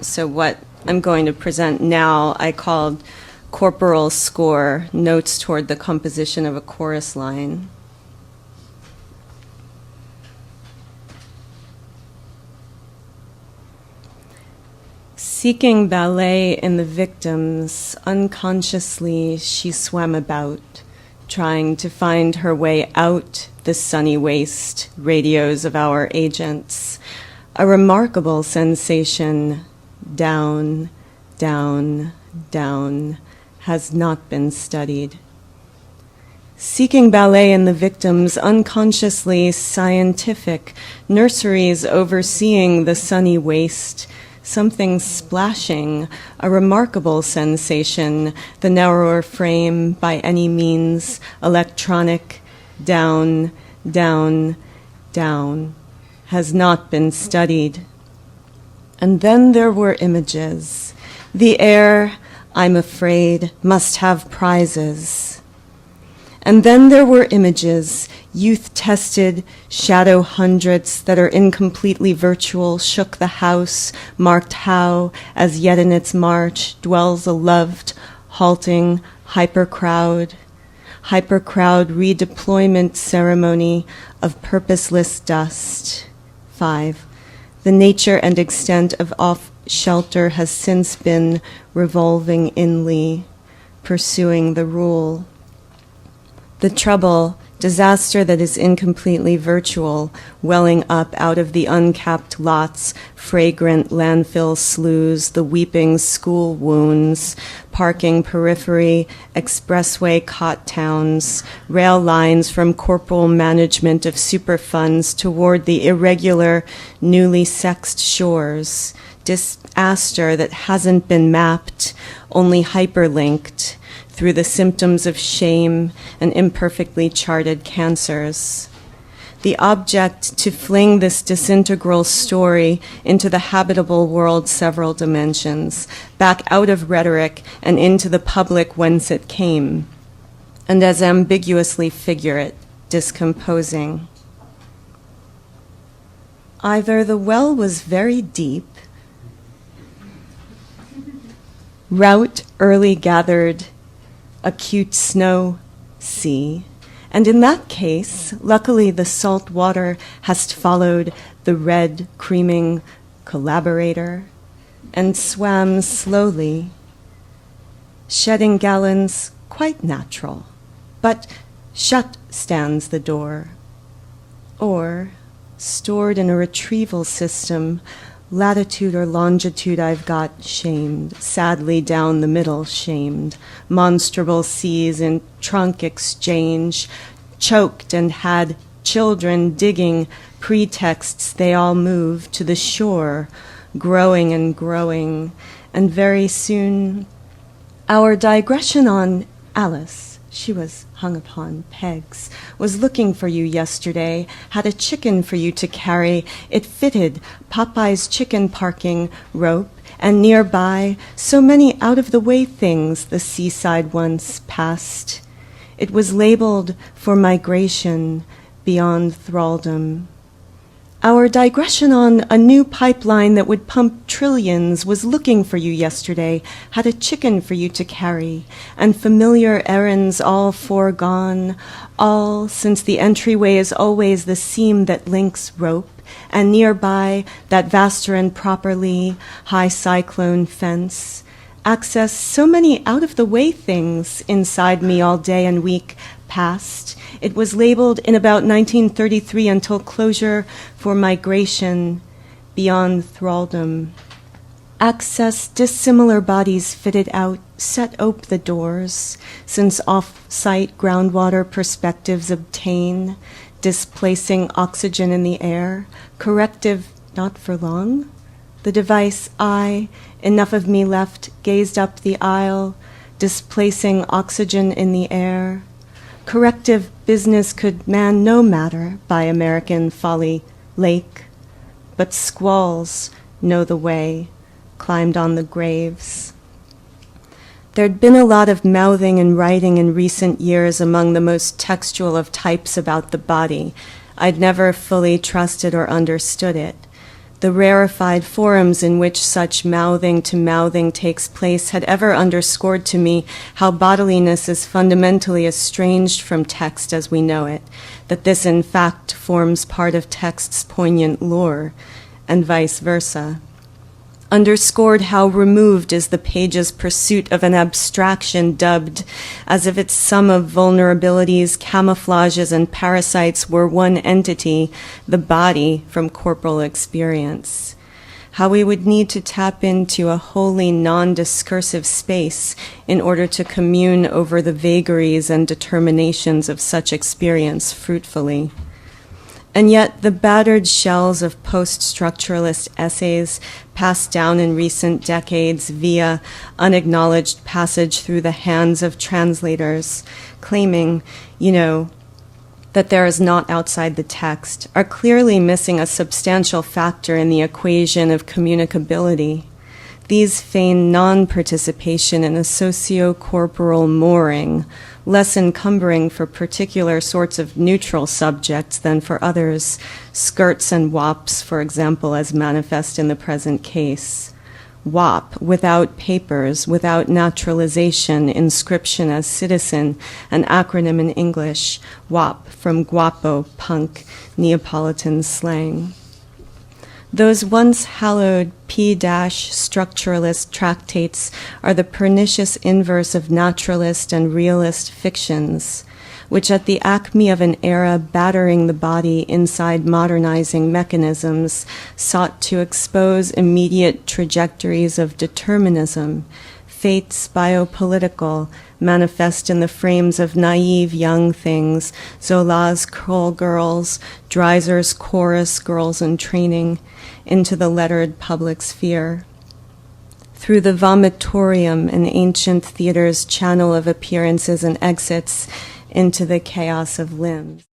So what I'm going to present now, I called Corporal Score, Notes Toward the Composition of a Chorus Line. Seeking ballet in the victims, unconsciously she swam about, trying to find her way out the sunny waste, radios of our agents. A remarkable sensation, down, down, down, has not been studied. Seeking ballet in the victims, unconsciously scientific, nurseries overseeing the sunny waste, something splashing, a remarkable sensation, the narrower frame by any means, electronic, down, down, down, has not been studied. And then there were images. The air, I'm afraid, must have prizes. And then there were images, youth-tested, shadow hundreds that are incompletely virtual, shook the house, marked how, as yet in its march, dwells a loved, halting, hypercrowd redeployment ceremony of purposeless dust. 5. The nature and extent of off-shelter has since been revolving inly, pursuing the rule. The trouble, disaster that is incompletely virtual, welling up out of the uncapped lots, fragrant landfill sloughs, the weeping school wounds, parking periphery, expressway cot towns, rail lines from corporal management of superfunds toward the irregular, newly sexed shores, disaster that hasn't been mapped, only hyperlinked, through the symptoms of shame and imperfectly charted cancers. The object to fling this disintegral story into the habitable world several dimensions, back out of rhetoric and into the public whence it came, and as ambiguously figure it, discomposing. Either the well was very deep, route early gathered, acute snow sea, and in that case, luckily the salt water has followed the red creaming collaborator and swam slowly, shedding gallons quite natural, but shut stands the door, or stored in a retrieval system, latitude or longitude I've got shamed, sadly down the middle shamed, monstrable seas in trunk exchange, choked and had children digging pretexts they all move to the shore, growing and growing, and very soon our digression on Alice, she was hung upon pegs, was looking for you yesterday, had a chicken for you to carry. It fitted Popeye's chicken parking rope, and nearby so many out-of-the-way things the seaside once passed. It was labeled for migration beyond thraldom. Our digression on a new pipeline that would pump trillions was looking for you yesterday, had a chicken for you to carry, and familiar errands all foregone, all since the entryway is always the seam that links rope, and nearby that vaster and properly high cyclone fence. Access so many out-of-the-way things inside me all day and week past. It was labeled in about 1933 until closure for migration beyond thraldom. Access dissimilar bodies fitted out, set ope the doors, since off-site groundwater perspectives obtain, displacing oxygen in the air, corrective not for long. The device enough of me left, gazed up the aisle, displacing oxygen in the air. Corrective business could man no matter by American folly lake, but squalls know the way, climbed on the graves. There'd been a lot of mouthing and writing in recent years among the most textual of types about the body. I'd never fully trusted or understood it. the rarefied forums in which such mouthing to mouthing takes place had ever underscored to me how bodiliness is fundamentally estranged from text as we know it, that this in fact forms part of text's poignant lore, and vice versa. Underscored how removed is the page's pursuit of an abstraction dubbed as if its sum of vulnerabilities, camouflages, and parasites were one entity, the body, from corporal experience. How we would need to tap into a wholly non-discursive space in order to commune over the vagaries and determinations of such experience fruitfully. And yet the battered shells of post-structuralist essays passed down in recent decades via unacknowledged passage through the hands of translators, claiming, that there is naught outside the text, are clearly missing a substantial factor in the equation of communicability. These feign non-participation in a socio-corporal mooring, less encumbering for particular sorts of neutral subjects than for others, skirts and wops, for example, as manifest in the present case. WAP, without papers, without naturalization, inscription as citizen, an acronym in English, WAP, from guapo, punk, Neapolitan slang. Those once hallowed P-structuralist tractates are the pernicious inverse of naturalist and realist fictions, which at the acme of an era battering the body inside modernizing mechanisms sought to expose immediate trajectories of determinism, fates biopolitical, manifest in the frames of naive young things, Zola's Curl Girls, Dreiser's Chorus Girls in Training, into the lettered public sphere. Through the vomitorium in ancient theater's channel of appearances and exits into the chaos of limbs.